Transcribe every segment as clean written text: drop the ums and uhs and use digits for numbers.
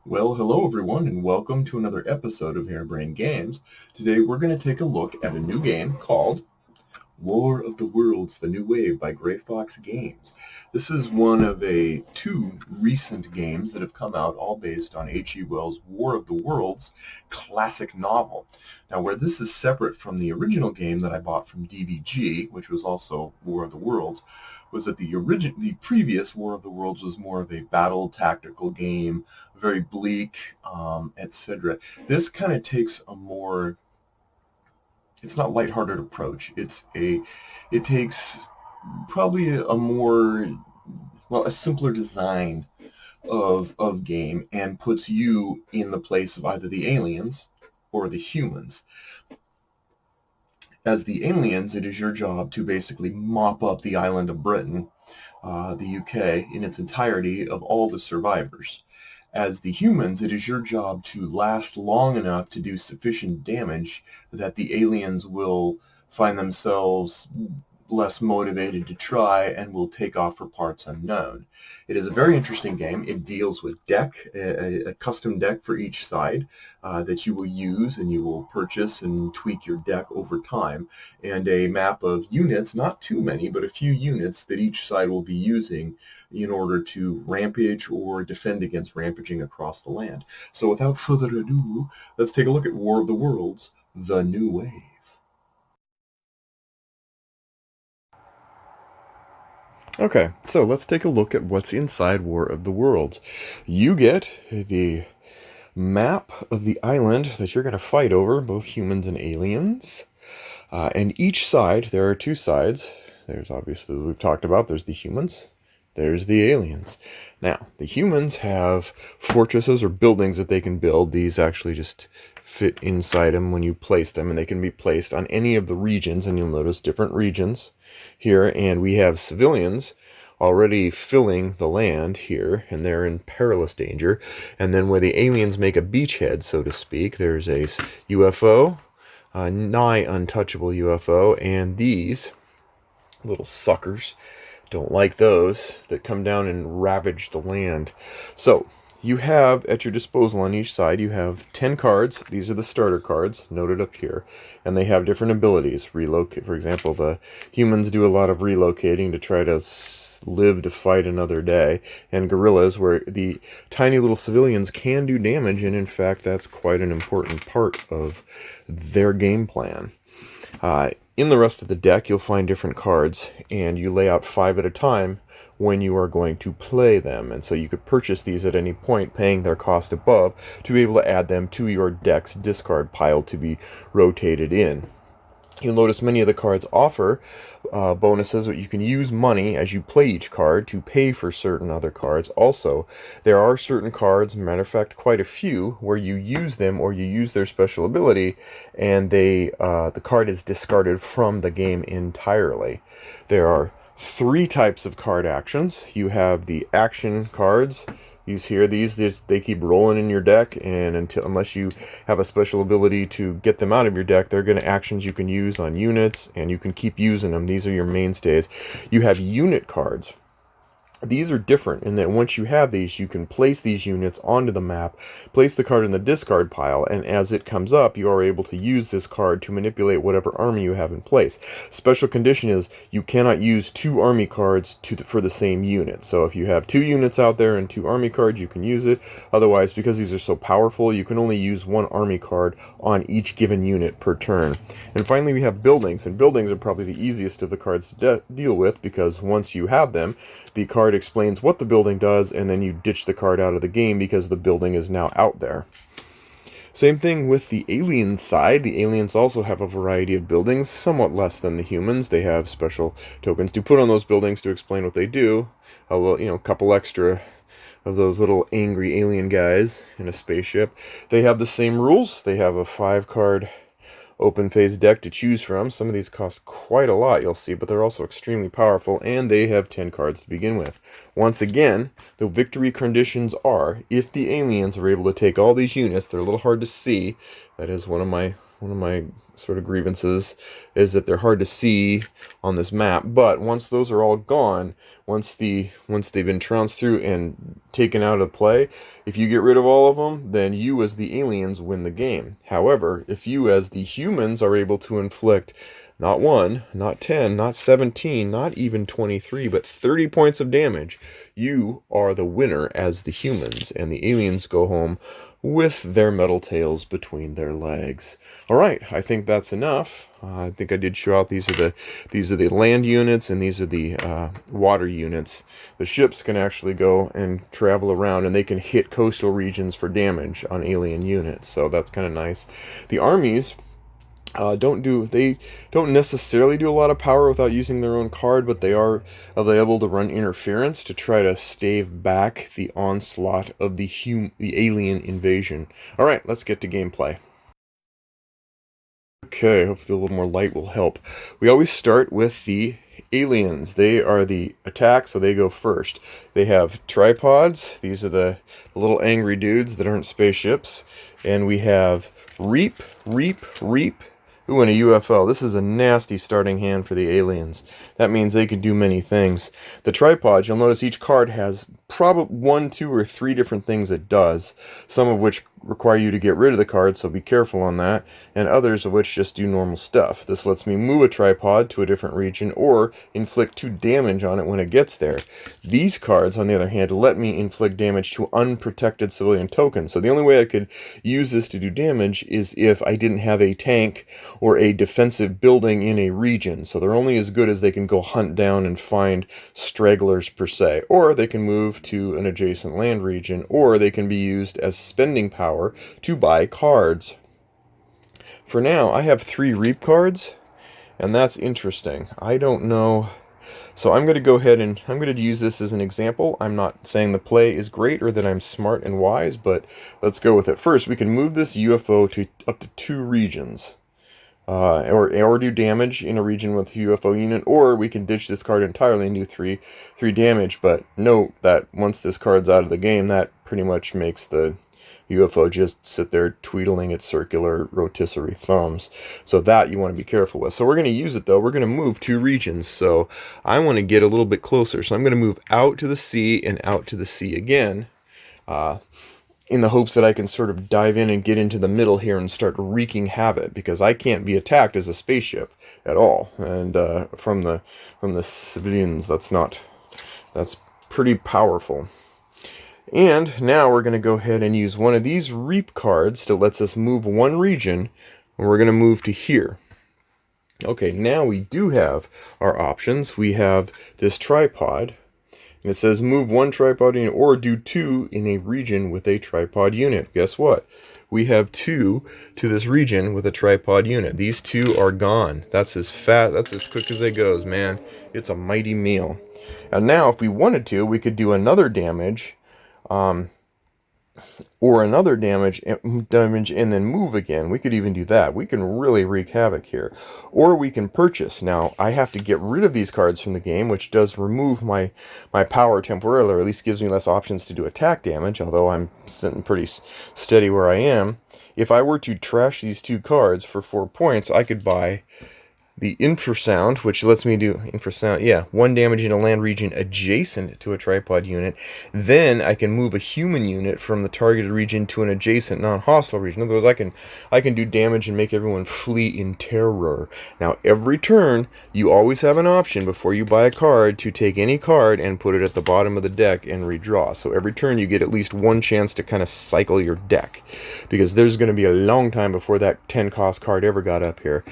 Well, hello everyone, and welcome to another episode of Harebrained Games. Today we're going to take a look at a new game called War of the Worlds, The New Wave by Gray Fox Games. This is one of two recent games that have come out, all based on H.G. Wells' War of the Worlds classic novel. Now, where this is separate from the original game that I bought from DVG, which was also War of the Worlds, was that the previous War of the Worlds was more of a battle tactical game, very bleak, etc. This kind of takes a more, it's not lighthearted approach. It takes probably a more, well, a simpler design of game and puts you in the place of either the aliens or the humans. As the aliens, it is your job to basically mop up the island of Britain, the UK, in its entirety of all the survivors. As the humans, it is your job to last long enough to do sufficient damage that the aliens will find themselves less motivated to try and will take off for parts unknown. It is a very interesting game. It deals with a custom deck for each side that you will use and you will purchase and tweak your deck over time, and a map of units, not too many, but a few units that each side will be using in order to rampage or defend against rampaging across the land. So without further ado, let's take a look at War of the Worlds, The New Wave. Okay, so let's take a look at what's inside War of the Worlds. You get the map of the island that you're going to fight over, both humans and aliens. And each side, there are two sides. There's obviously, as we've talked about, there's the humans, there's the aliens. Now, the humans have fortresses or buildings that they can build. These actually just fit inside them when you place them, and they can be placed on any of the regions, and you'll notice different regions here. And we have civilians already filling the land here, and they're in perilous danger. And then where the aliens make a beachhead, so to speak, there's a UFO, a nigh untouchable UFO, and these little suckers, don't like those, that come down and ravage the land. So you have at your disposal on each side, you have 10 cards. These are the starter cards noted up here, and they have different abilities. Relocate, for example, the humans do a lot of relocating to try to live to fight another day, and guerrillas, where the tiny little civilians can do damage, and in fact that's quite an important part of their game plan. In the rest of the deck, you'll find different cards, and you lay out 5 at a time when you are going to play them. And so you could purchase these at any point, paying their cost above, to be able to add them to your deck's discard pile to be rotated in. You'll notice many of the cards offer bonuses, but you can use money as you play each card to pay for certain other cards. Also, there are certain cards, matter of fact, quite a few, where you use them or you use their special ability, and the card is discarded from the game entirely. There are 3 types of card actions. You have the action cards. They keep rolling in your deck, and unless you have a special ability to get them out of your deck, they're going to actions you can use on units, and you can keep using them. These are your mainstays. You have unit cards. These are different in that once you have these, you can place these units onto the map, place the card in the discard pile, and as it comes up, you are able to use this card to manipulate whatever army you have in place. Special condition is you cannot use 2 army cards for the same unit. So if you have 2 units out there and 2 army cards, you can use it. Otherwise, because these are so powerful, you can only use 1 army card on each given unit per turn. And finally, we have buildings, and buildings are probably the easiest of the cards to deal with, because once you have them, the card explains what the building does, and then you ditch the card out of the game because the building is now out there. Same thing with the alien side. The aliens also have a variety of buildings, somewhat less than the humans. They have special tokens to put on those buildings to explain what they do. A couple extra of those little angry alien guys in a spaceship. They have the same rules. They have a 5-card open phase deck to choose from. Some of these cost quite a lot, you'll see, but they're also extremely powerful, and they have 10 cards to begin with. Once again, the victory conditions are if the aliens are able to take all these units. They're a little hard to see. That is one of my sort of grievances is that they're hard to see on this map. But once those are all gone, once they've been trounced through and taken out of play, if you get rid of all of them, then you as the aliens win the game. However, if you as the humans are able to inflict not 1, not 10, not 17, not even 23, but 30 points of damage, you are the winner as the humans, and the aliens go home with their metal tails between their legs. All right, I think that's enough. I think I did show out these are the land units, and these are the water units. The ships can actually go and travel around, and they can hit coastal regions for damage on alien units, so that's kind of nice. The armies they don't necessarily do a lot of power without using their own card, but they are available to run interference to try to stave back the onslaught of the alien invasion. All right, let's get to gameplay. Okay, hopefully a little more light will help. We always start with the aliens. They are the attack, so they go first. They have tripods. These are the little angry dudes that aren't spaceships. And we have reap, ooh, and a UFO. This is a nasty starting hand for the aliens. That means they can do many things. The tripods, you'll notice each card has probably 1, 2, or 3 different things it does, some of which require you to get rid of the card, so be careful on that, and others of which just do normal stuff. This lets me move a tripod to a different region or inflict 2 damage on it when it gets there. These cards, on the other hand, let me inflict damage to unprotected civilian tokens. So the only way I could use this to do damage is if I didn't have a tank or a defensive building in a region. So they're only as good as they can go hunt down and find stragglers per se. Or they can move to an adjacent land region, or they can be used as spending power to buy cards. For now, I have 3 Reap cards, and that's interesting. I don't know. So I'm going to go ahead and I'm going to use this as an example. I'm not saying the play is great or that I'm smart and wise, but let's go with it. First, we can move this UFO to up to 2 regions. Or do damage in a region with a UFO unit, or we can ditch this card entirely and do 3 damage. But note that once this card's out of the game, that pretty much makes the UFO just sit there tweedling its circular rotisserie thumbs. So that you want to be careful with. So we're going to use it though. We're going to move 2 regions. So I want to get a little bit closer. So I'm going to move out to the sea and out to the sea again. In the hopes that I can sort of dive in and get into the middle here and start wreaking havoc, because I can't be attacked as a spaceship at all. And from the civilians, that's pretty powerful. And now we're going to go ahead and use one of these Reap cards that lets us move 1 region, and we're going to move to here. Okay, now we do have our options. We have this tripod, and it says move 1 tripod unit or do 2 in a region with a tripod unit. Guess what? We have 2 to this region with a tripod unit. These 2 are gone. That's as quick as it goes, man. It's a mighty meal. And now if we wanted to, we could do another damage, or another damage and then move again. We could even do that. We can really wreak havoc here. Or we can purchase. Now, I have to get rid of these cards from the game, which does remove my power temporarily, or at least gives me less options to do attack damage, although I'm sitting pretty steady where I am. If I were to trash these 2 cards for 4 points, I could buy the infrasound, which lets me do 1 damage in a land region adjacent to a tripod unit. Then I can move a human unit from the targeted region to an adjacent non-hostile region. In other words, I can do damage and make everyone flee in terror. Now, every turn, you always have an option before you buy a card to take any card and put it at the bottom of the deck and redraw. So every turn you get at least 1 chance to kind of cycle your deck, because there's going to be a long time before that 10 cost card ever got up here.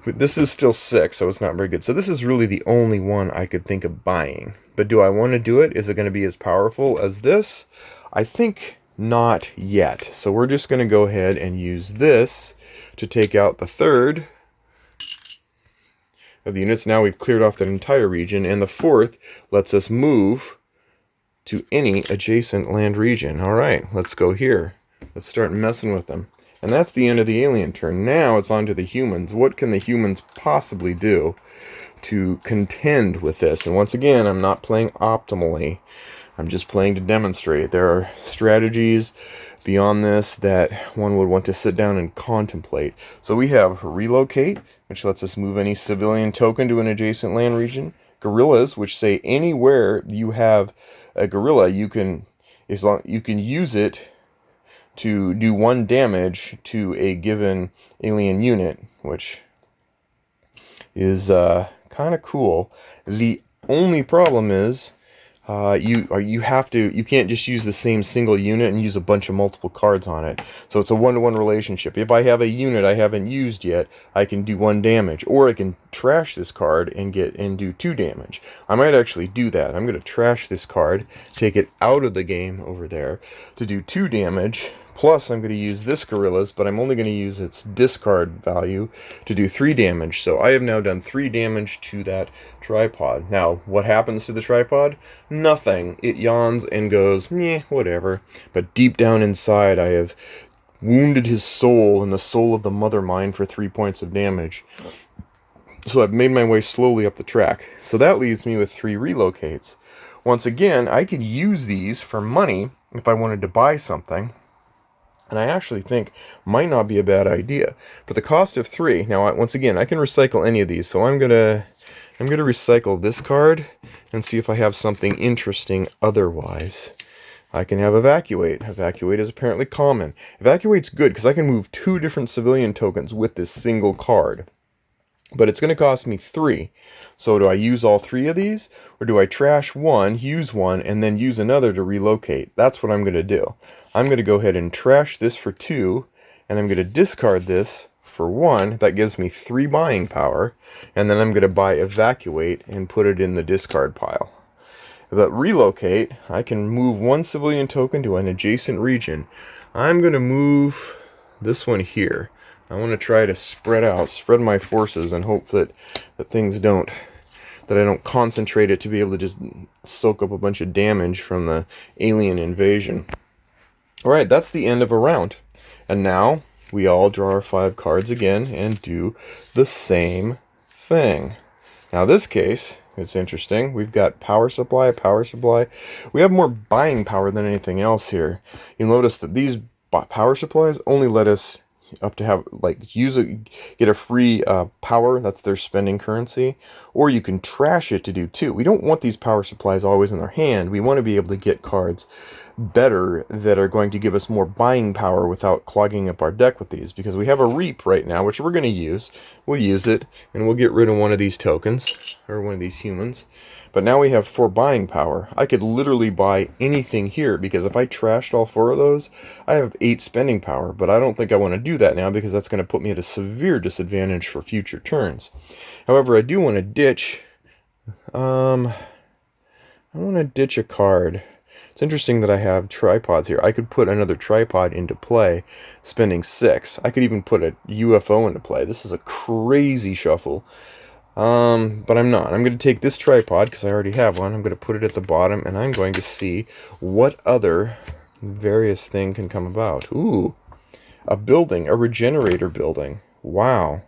But this is still 6, so it's not very good. So this is really the only one I could think of buying. But do I want to do it? Is it going to be as powerful as this? I think not yet. So we're just going to go ahead and use this to take out the 3rd of the units. Now we've cleared off that entire region, and the 4th lets us move to any adjacent land region. All right, let's go here. Let's start messing with them. And that's the end of the alien turn. Now it's on to the humans. What can the humans possibly do to contend with this? And once again, I'm not playing optimally. I'm just playing to demonstrate. There are strategies beyond this that one would want to sit down and contemplate. So we have relocate, which lets us move any civilian token to an adjacent land region. Guerrillas, which say anywhere you have a guerrilla, you can use it to do 1 damage to a given alien unit, which is kind of cool. The only problem is you can't just use the same single unit and use a bunch of multiple cards on it. So it's a 1-to-1 relationship. If I have a unit I haven't used yet, I can do 1 damage, or I can trash this card and do 2 damage. I might actually do that. I'm going to trash this card, take it out of the game over there to do 2 damage. Plus, I'm going to use this Gorillas, but I'm only going to use its discard value to do 3 damage. So I have now done 3 damage to that tripod. Now, what happens to the tripod? Nothing. It yawns and goes, meh, whatever. But deep down inside, I have wounded his soul and the soul of the mother mind for 3 points of damage. So I've made my way slowly up the track. So that leaves me with 3 relocates. Once again, I could use these for money if I wanted to buy something. And I actually think might not be a bad idea. For the cost of 3, now once again, I can recycle any of these, so I'm gonna recycle this card and see if I have something interesting otherwise. I can have evacuate. Evacuate is apparently common. Evacuate's good because I can move 2 different civilian tokens with this single card. But it's going to cost me 3. So do I use all 3 of these? Or do I trash 1, use 1, and then use another to relocate? That's what I'm going to do. I'm going to go ahead and trash this for 2, and I'm going to discard this for 1. That gives me 3 buying power. And then I'm going to buy evacuate and put it in the discard pile. But relocate, I can move 1 civilian token to an adjacent region. I'm going to move this one here. I want to try to spread my forces, and hope that I don't concentrate it to be able to just soak up a bunch of damage from the alien invasion. Alright, that's the end of a round. And now we all draw our 5 cards again and do the same thing. Now this case, it's interesting. We've got power supply. We have more buying power than anything else here. You'll notice that these power supplies only let us up to have get a free power. That's their spending currency, or you can trash it to do 2. We don't want these power supplies always in our hand. We want to be able to get cards better that are going to give us more buying power without clogging up our deck with these, because we have a reap right now, which we're going to use. We'll use it and we'll get rid of one of these tokens, or one of these humans. But now we have 4 buying power. I could literally buy anything here, because if I trashed all 4 of those, I have 8 spending power. But I don't think I want to do that now, because that's going to put me at a severe disadvantage for future turns. However, I do want to ditch... I want to ditch a card. It's interesting that I have tripods here. I could put another tripod into play, spending 6. I could even put a UFO into play. This is a crazy shuffle. But I'm not. I'm going to take this tripod, because I already have one. I'm going to put it at the bottom, and I'm going to see what other various thing can come about. Ooh, a building, a regenerator building. Wow.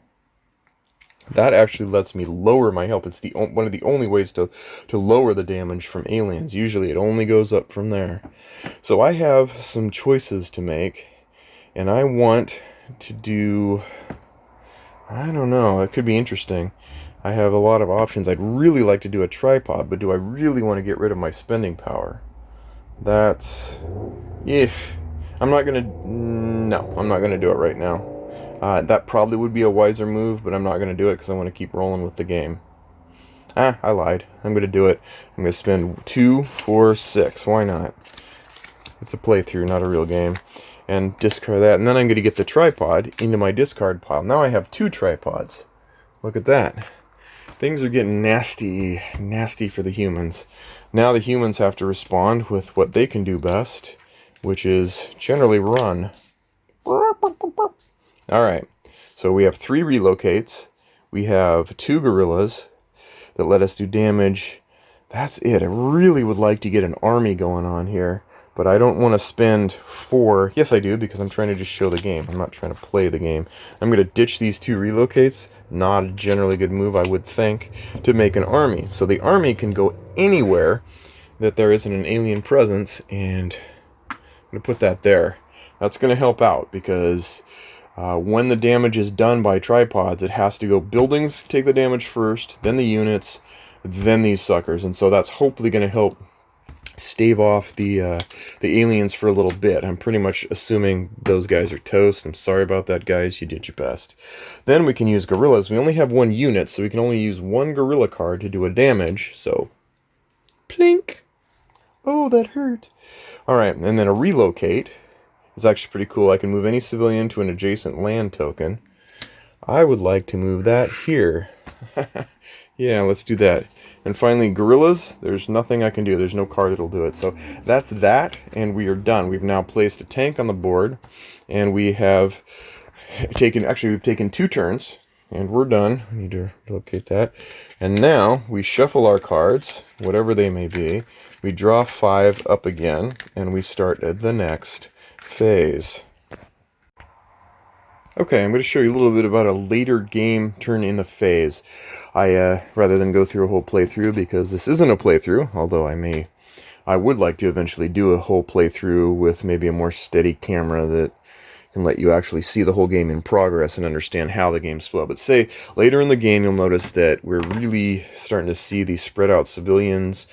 That actually lets me lower my health. It's one of the only ways to lower the damage from aliens. Usually it only goes up from there. So I have some choices to make, and I want to do... I don't know. It could be interesting. I have a lot of options. I'd really like to do a tripod, but do I really want to get rid of my spending power? That's... I'm not going to... No, I'm not going to do it right now. That probably would be a wiser move, but I'm not going to do it because I want to keep rolling with the game. I lied. I'm going to do it. I'm going to spend 2, 4, 6. Why not? It's a playthrough, not a real game. And discard that. And then I'm going to get the tripod into my discard pile. Now I have 2 tripods. Look at that. Things are getting nasty for the humans. Now the humans have to respond with what they can do best, which is generally run. Alright, so we have 3 relocates. We have 2 gorillas that let us do damage. That's it. I really would like to get an army going on here, but I don't want to spend 4. Yes, I do, because I'm trying to just show the game. I'm not trying to play the game. I'm going to ditch these 2 relocates. Not a generally good move, I would think, to make an army. So the army can go anywhere that there isn't an alien presence, and I'm going to put that there. That's going to help out because when the damage is done by tripods, it has to go buildings take the damage first, then the units, then these suckers, and so that's hopefully going to help stave off the aliens for a little bit. I'm pretty much assuming those guys are toast. I'm sorry about that, guys. You did your best. Then we can use gorillas. We only have one unit, so we can only use one gorilla card to do a damage. So, plink. Oh, that hurt. All right, and then a relocate is actually pretty cool. I can move any civilian to an adjacent land token. I would like to move that here. Yeah, let's do that. And finally, gorillas, there's nothing I can do. There's no card that'll do it. So that's that, and we are done. We've now placed a tank on the board, and we have we've taken 2 turns, and we're done. I need to locate that. And now we shuffle our cards, whatever they may be. We draw 5 up again, and we start at the next phase. Okay, I'm going to show you a little bit about a later game turn in the phase. Rather than go through a whole playthrough, because this isn't a playthrough, although I would like to eventually do a whole playthrough with maybe a more steady camera that can let you actually see the whole game in progress and understand how the games flow. But say, later in the game, you'll notice that we're really starting to see these spread out civilians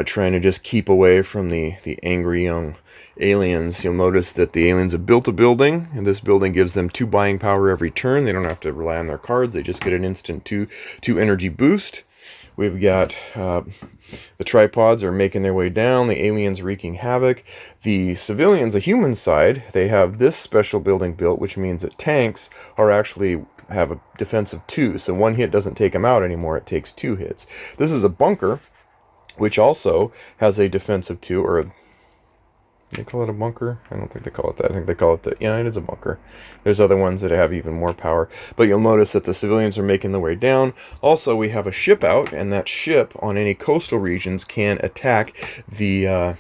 trying to just keep away from the angry young aliens. You'll notice that the aliens have built a building, and this building gives them 2 buying power every turn. They don't have to rely on their cards. They just get an instant 2 energy boost. We've got the tripods are making their way down, the aliens wreaking havoc. The civilians, the human side, they have this special building built, which means that tanks are actually have a defense of 2. So 1 hit doesn't take them out anymore, it takes 2 hits. This is a bunker, which also has a defense of 2, or they call it a bunker? I don't think they call it that. I think they call it yeah, it is a bunker. There's other ones that have even more power. But you'll notice that the civilians are making their way down. Also, we have a ship out, and that ship on any coastal regions can attack the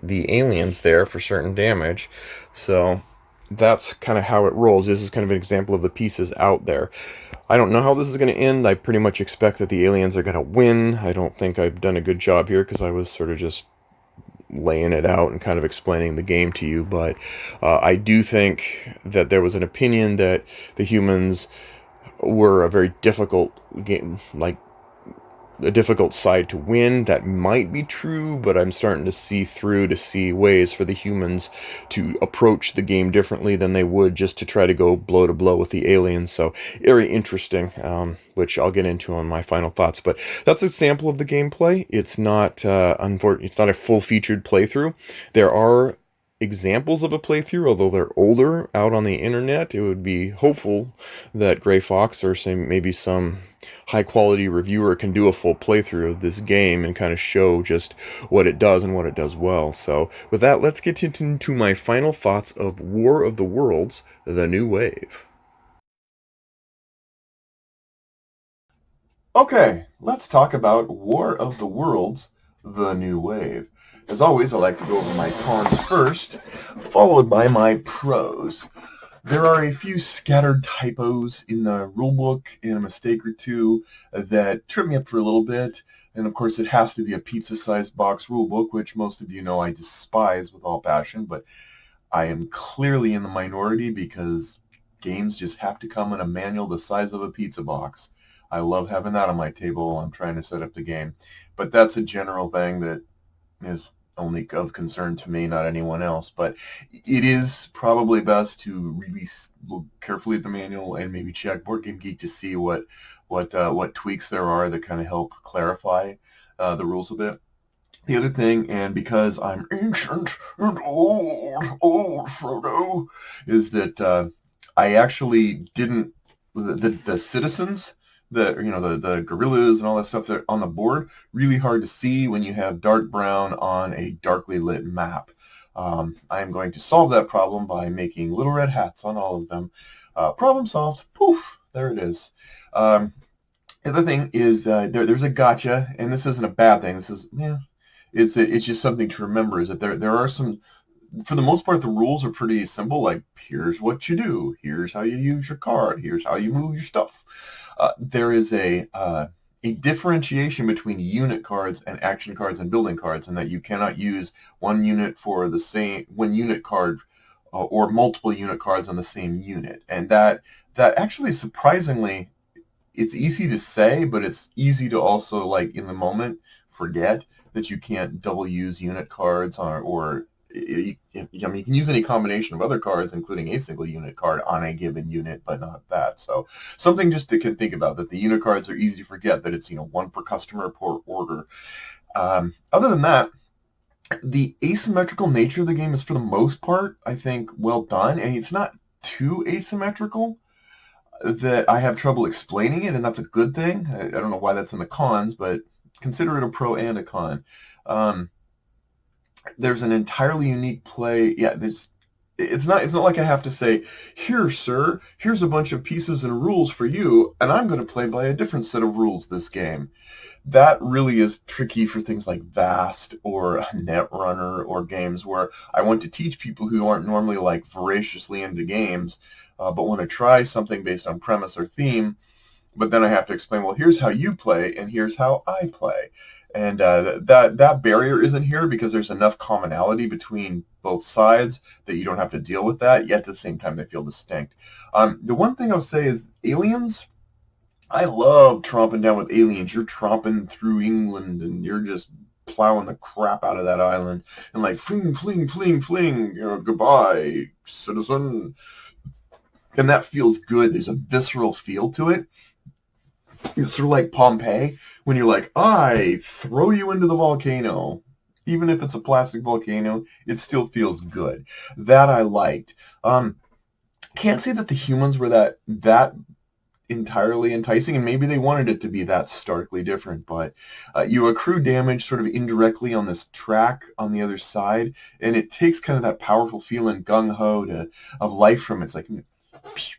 aliens there for certain damage. So that's kind of how it rolls. This is kind of an example of the pieces out there. I don't know how this is going to end. I pretty much expect that the aliens are going to win. I don't think I've done a good job here because I was sort of just laying it out and kind of explaining the game to you, but I do think that there was an opinion that the humans were a very difficult game, like a difficult side to win. That might be true, but I'm starting to see through to see ways for the humans to approach the game differently than they would just to try to go blow to blow with the aliens. So very interesting, which I'll get into on my final thoughts. But that's a sample of the gameplay. It's not it's not a full-featured playthrough. There are examples of a playthrough, although they're older, out on the internet. It would be hopeful that Gray Fox or maybe some high-quality reviewer can do a full playthrough of this game and kind of show just what it does and what it does well. So with that, let's get into my final thoughts of War of the Worlds, The New Wave. Okay, let's talk about War of the Worlds, The New Wave. As always, I like to go over my cons first, followed by my pros. There are a few scattered typos in the rulebook and a mistake or two that trip me up for a little bit. And of course, it has to be a pizza-sized box rulebook, which most of you know I despise with all passion, but I am clearly in the minority because games just have to come in a manual the size of a pizza box. I love having that on my table while I'm trying to set up the game. But that's a general thing that is only of concern to me, not anyone else. But it is probably best to really look carefully at the manual and maybe check Board Game Geek to see what tweaks there are that kind of help clarify the rules a bit. The other thing, and because I'm ancient and old Frodo, is that I actually didn't the citizens, the gorillas and all that stuff that are on the board, really hard to see when you have dark brown on a darkly lit map. I am going to solve that problem by making little red hats on all of them. Problem solved. Poof, there it is. The other thing is there's a gotcha, and this isn't a bad thing. This is it's just something to remember, is that there are some. For the most part, the rules are pretty simple. Like, here's what you do. Here's how you use your card. Here's how you move your stuff. There is a a differentiation between unit cards and action cards and building cards, and that you cannot use one unit card or multiple unit cards on the same unit. And that actually, surprisingly, it's easy to say, but it's easy to also, like, in the moment, forget that you can't double use unit cards or I mean, you can use any combination of other cards, including a single unit card, on a given unit, but not that. So something just to think about, that the unit cards are easy to forget, that it's, one per customer per order. Other than that, the asymmetrical nature of the game is, for the most part, I think, well done, and it's not too asymmetrical that I have trouble explaining it, and that's a good thing. I don't know why that's in the cons, but consider it a pro and a con. There's an entirely unique play. Yeah, it's not like I have to say, here, sir, here's a bunch of pieces and rules for you, and I'm going to play by a different set of rules this game. That really is tricky for things like Vast or Netrunner, or games where I want to teach people who aren't normally, like, voraciously into games, but want to try something based on premise or theme. But then I have to explain, well, here's how you play, and here's how I play. And that barrier isn't here because there's enough commonality between both sides that you don't have to deal with that, yet at the same time they feel distinct. The one thing I'll say is Aliens. I love tromping down with Aliens. You're tromping through England, and you're just plowing the crap out of that island, and like, fling, fling, fling, fling, goodbye, citizen. And that feels good. There's a visceral feel to it. It's sort of like Pompeii, when you're like, I throw you into the volcano. Even if it's a plastic volcano, it still feels good. That I liked. Can't say that the humans were that entirely enticing, and maybe they wanted it to be that starkly different, but you accrue damage sort of indirectly on this track on the other side, and it takes kind of that powerful feeling, gung-ho, of life from it. It's like, pew,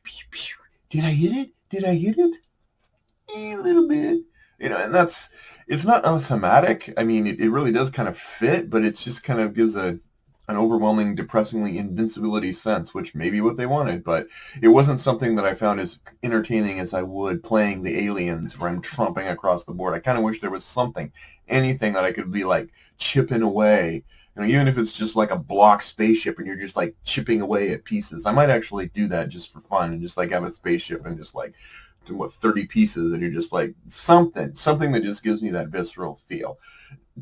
pew, pew. Did I hit it? Did I hit it? A little bit. And it's not unthematic. I mean, it really does kind of fit, but it just kind of gives an overwhelming, depressingly invincibility sense, which may be what they wanted, but it wasn't something that I found as entertaining as I would playing the Aliens, where I'm tromping across the board. I kind of wish there was anything that I could be, like, chipping away. Even if it's just like a block spaceship and you're just, like, chipping away at pieces. I might actually do that just for fun, and just, like, have a spaceship and just, like, 30 pieces, and you're just like, something that just gives me that visceral feel.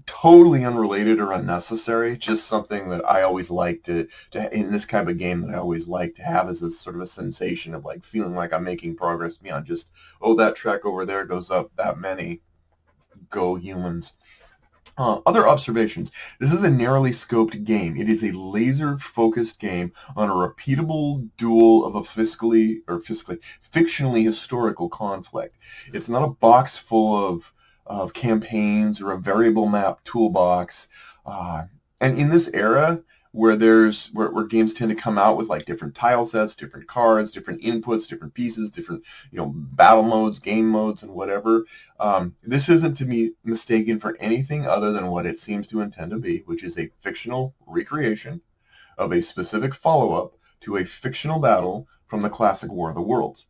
Totally unrelated or unnecessary, just something that I always like to in this kind of a game, that I always like to have as a sort of a sensation of, like, feeling like I'm making progress beyond just, oh, that track over there goes up that many. Go humans. Other observations. This is a narrowly scoped game. It is a laser-focused game on a repeatable duel of a fictionally historical conflict. It's not a box full of campaigns or a variable map toolbox. And in this era, where where games tend to come out with, like, different tile sets, different cards, different inputs, different pieces, different battle modes, game modes, and whatever. This isn't to be mistaken for anything other than what it seems to intend to be, which is a fictional recreation of a specific follow-up to a fictional battle from the classic War of the Worlds.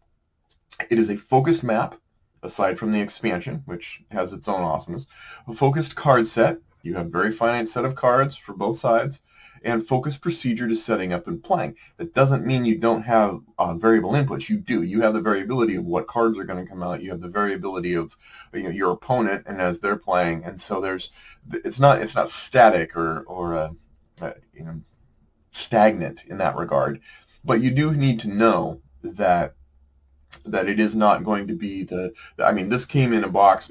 It is a focused map, aside from the expansion, which has its own awesomeness. A focused card set. You have a very finite set of cards for both sides, and focused procedure to setting up and playing. That doesn't mean you don't have variable inputs. You do. You have the variability of what cards are going to come out. You have the variability of your opponent and as they're playing. And so it's not static or stagnant in that regard. But you do need to know that it is not going to be this came in a box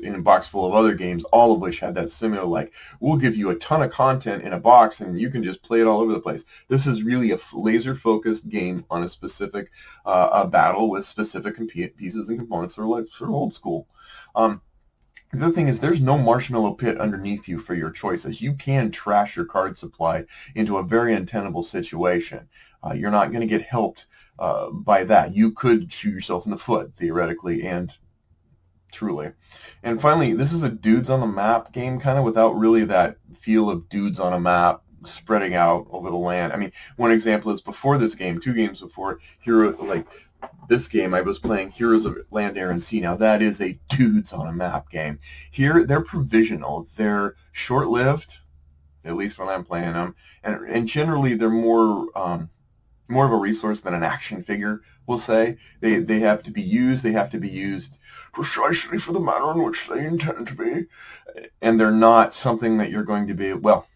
full of other games, all of which had that similar, like, we'll give you a ton of content in a box and you can just play it all over the place. This is really a laser-focused game on a specific a battle with specific pieces and components that are, like, sort of old school. The other thing is, there's no marshmallow pit underneath you for your choices. You can trash your card supply into a very untenable situation. You're not going to get helped by that. You could shoot yourself in the foot, theoretically and truly. And finally, this is a dudes on the map game, kind of, without really that feel of dudes on a map spreading out over the land. I mean, one example is, before this game, 2 games before, here, like, this game, I was playing Heroes of Land, Air, and Sea. Now, that is a dudes on a map game. Here, they're provisional. They're short-lived, at least when I'm playing them, and generally they're more of a resource than an action figure, we'll say. They have to be used. They have to be used precisely for the manner in which they intend to be. And they're not something that you're going to be, well,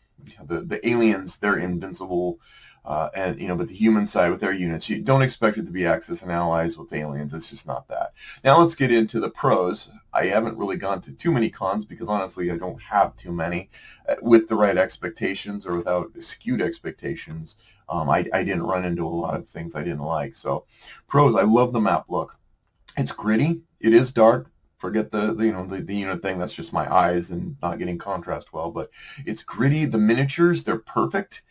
the aliens, they're invincible. But the human side with their units, you don't expect it to be Axis and allies with aliens. It's just not that. Now let's get into the pros. I haven't really gone to too many cons because honestly, I don't have too many. With the right expectations or without skewed expectations, I didn't run into a lot of things I didn't like. So pros, I love the map look. It's gritty. It is dark. Forget the unit thing. That's just my eyes and not getting contrast well. But it's gritty. The miniatures, they're perfect.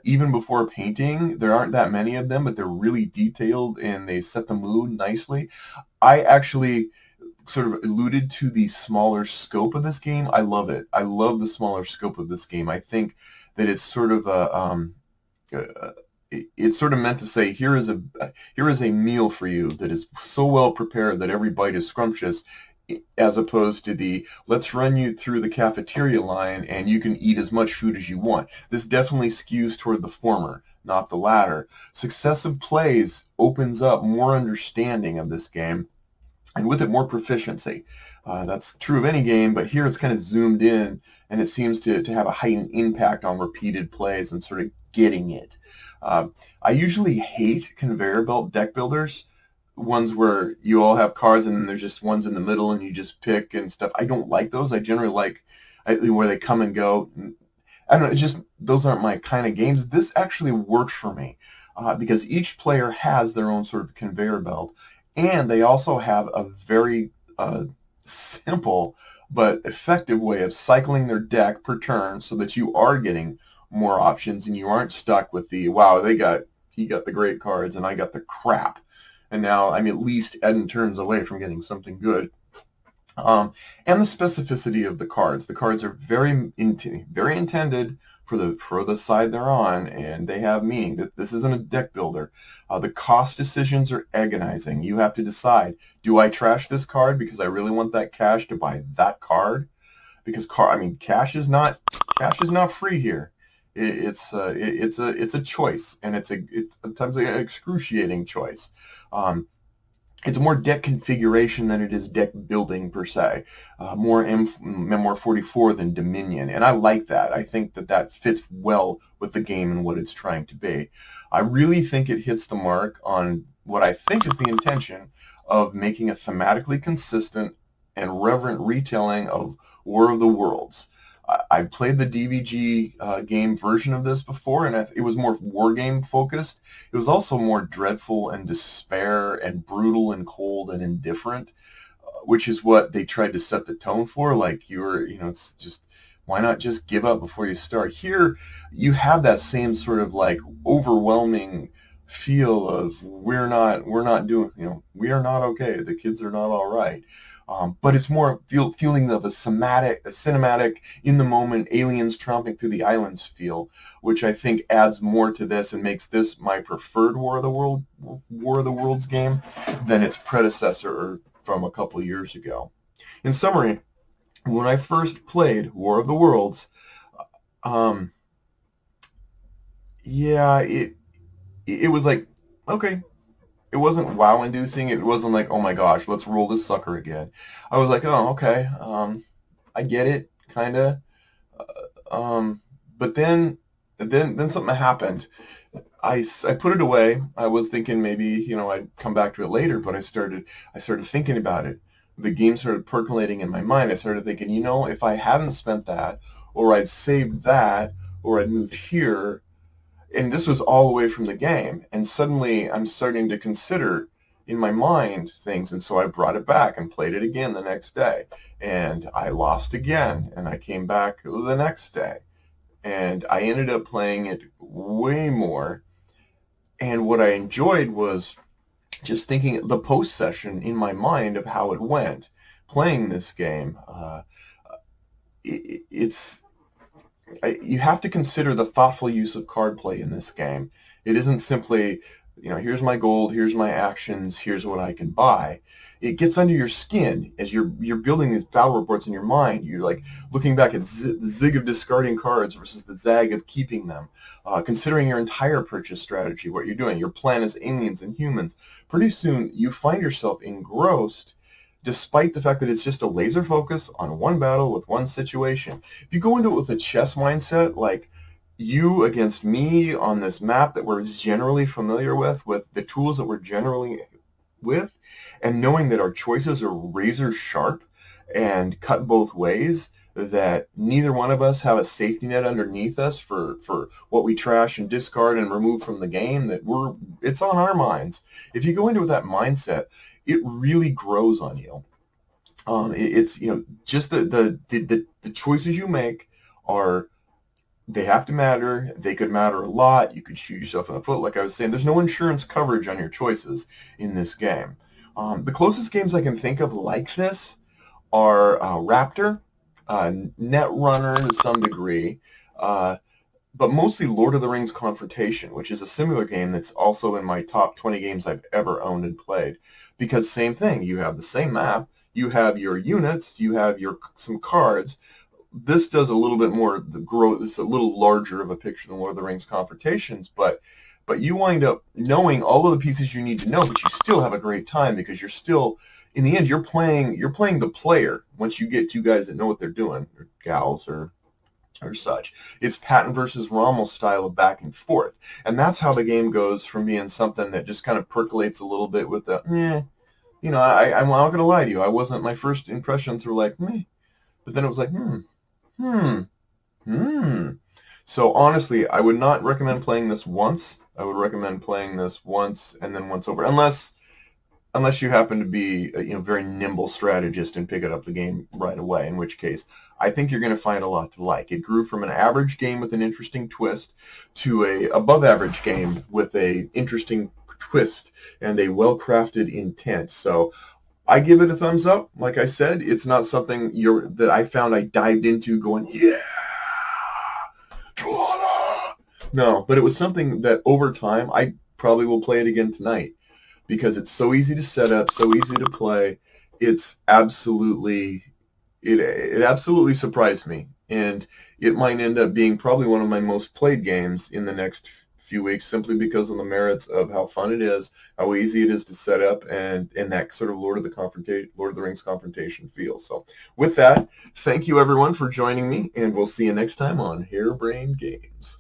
Even before painting, there aren't that many of them, but they're really detailed and they set the mood nicely. I actually sort of alluded to the smaller scope of this game. I love it. I love the smaller scope of this game. I think that it's sort of it's sort of meant to say here is a meal for you that is so well prepared that every bite is scrumptious, as opposed to the let's run you through the cafeteria line and you can eat as much food as you want. This definitely skews toward the former, not the latter. Successive plays opens up more understanding of this game, and with it more proficiency. That's true of any game, but here it's kind of zoomed in, and it seems to have a heightened impact on repeated plays and sort of getting it. I usually hate conveyor belt deck builders, ones where you all have cards and then there's just ones in the middle and you just pick and stuff. I don't like those. I generally like where they come and go. I don't know, it's just those aren't my kind of games. This actually works for me because each player has their own sort of conveyor belt, and they also have a very simple but effective way of cycling their deck per turn so that you are getting more options and you aren't stuck with the, wow, he got the great cards and I got the crap. And now I'm at least Eden turns away from getting something good. And the specificity of the cards. The cards are very intended for the side they're on, and they have meaning. This isn't a deck builder. The cost decisions are agonizing. You have to decide: do I trash this card because I really want that cash to buy that card? Because cash is not free here. It's a choice, and it's sometimes an excruciating choice. It's more deck configuration than it is deck building per se. More Memoir 44 than Dominion, and I like that. I think that fits well with the game and what it's trying to be. I really think it hits the mark on what I think is the intention of making a thematically consistent and reverent retelling of War of the Worlds. I played the DVG game version of this before, and it was more war game focused. It was also more dreadful and despair and brutal and cold and indifferent, which is what they tried to set the tone for. Like it's just, why not just give up before you start? Here, you have that same sort of like overwhelming feel of we're not doing, we are not okay. The kids are not all right. But it's more feeling of a cinematic, in the moment, aliens tromping through the islands feel, which I think adds more to this and makes this my preferred War of the Worlds game than its predecessor from a couple years ago. In summary, when I first played War of the Worlds, it was like, okay. It wasn't wow-inducing. It wasn't like, oh my gosh, let's roll this sucker again. I was like, oh, okay, I get it, kind of. But then something happened. I put it away. I was thinking maybe, I'd come back to it later, but I started thinking about it. The game started percolating in my mind. I started thinking, if I hadn't spent that, or I'd saved that, or I'd moved here, and this was all away from the game, and suddenly I'm starting to consider in my mind things, and so I brought it back and played it again the next day, and I lost again, and I came back the next day, and I ended up playing it way more, and what I enjoyed was just thinking the post session in my mind of how it went playing this game. It's you have to consider the thoughtful use of card play in this game. It isn't simply here's my gold, here's my actions, here's what I can buy. It gets under your skin as you're building these battle reports in your mind. You're like looking back at the zig of discarding cards versus the zag of keeping them, considering your entire purchase strategy, what you're doing, your plan as aliens and humans. Pretty soon you find yourself engrossed, despite the fact that it's just a laser focus on one battle with one situation. If you go into it with a chess mindset, like you against me on this map that we're generally familiar with the tools that we're generally with, and knowing that our choices are razor sharp and cut both ways, that neither one of us have a safety net underneath us for what we trash and discard and remove from the game, that it's on our minds. If you go into it with that mindset, it really grows on you. It's just the choices you make are, they have to matter. They could matter a lot. You could shoot yourself in the foot. Like I was saying, there's no insurance coverage on your choices in this game. The closest games I can think of like this are Raptor, Netrunner to some degree, but mostly Lord of the Rings Confrontation, which is a similar game that's also in my top 20 games I've ever owned and played. Because same thing, you have the same map, you have your units, you have some cards. This does a little bit more, it's a little larger of a picture than Lord of the Rings Confrontations, but you wind up knowing all of the pieces you need to know, but you still have a great time because you're still, in the end, you're playing the player. Once you get two guys that know what they're doing, or gals, or such. It's Patton versus Rommel style of back and forth. And that's how the game goes from being something that just kind of percolates a little bit with the, I'm not going to lie to you. My first impressions were like, meh. But then it was like, So honestly, I would not recommend playing this once. I would recommend playing this once and then once over, unless you happen to be a very nimble strategist and pick it up the game right away, in which case I think you're going to find a lot to like. It grew from an average game with an interesting twist to a above average game with a interesting twist and a well-crafted intent. So I give it a thumbs up. Like I said, it's not something that I found I dived into going, yeah, Joanna. No, but it was something that over time I probably will play it again tonight, because it's so easy to set up, so easy to play. It's absolutely, it absolutely surprised me, and it might end up being probably one of my most played games in the next few weeks, simply because of the merits of how fun it is, how easy it is to set up, and that sort of Lord of the Rings Confrontation feel. So with that, thank you everyone for joining me, and we'll see you next time on Harebrained Games.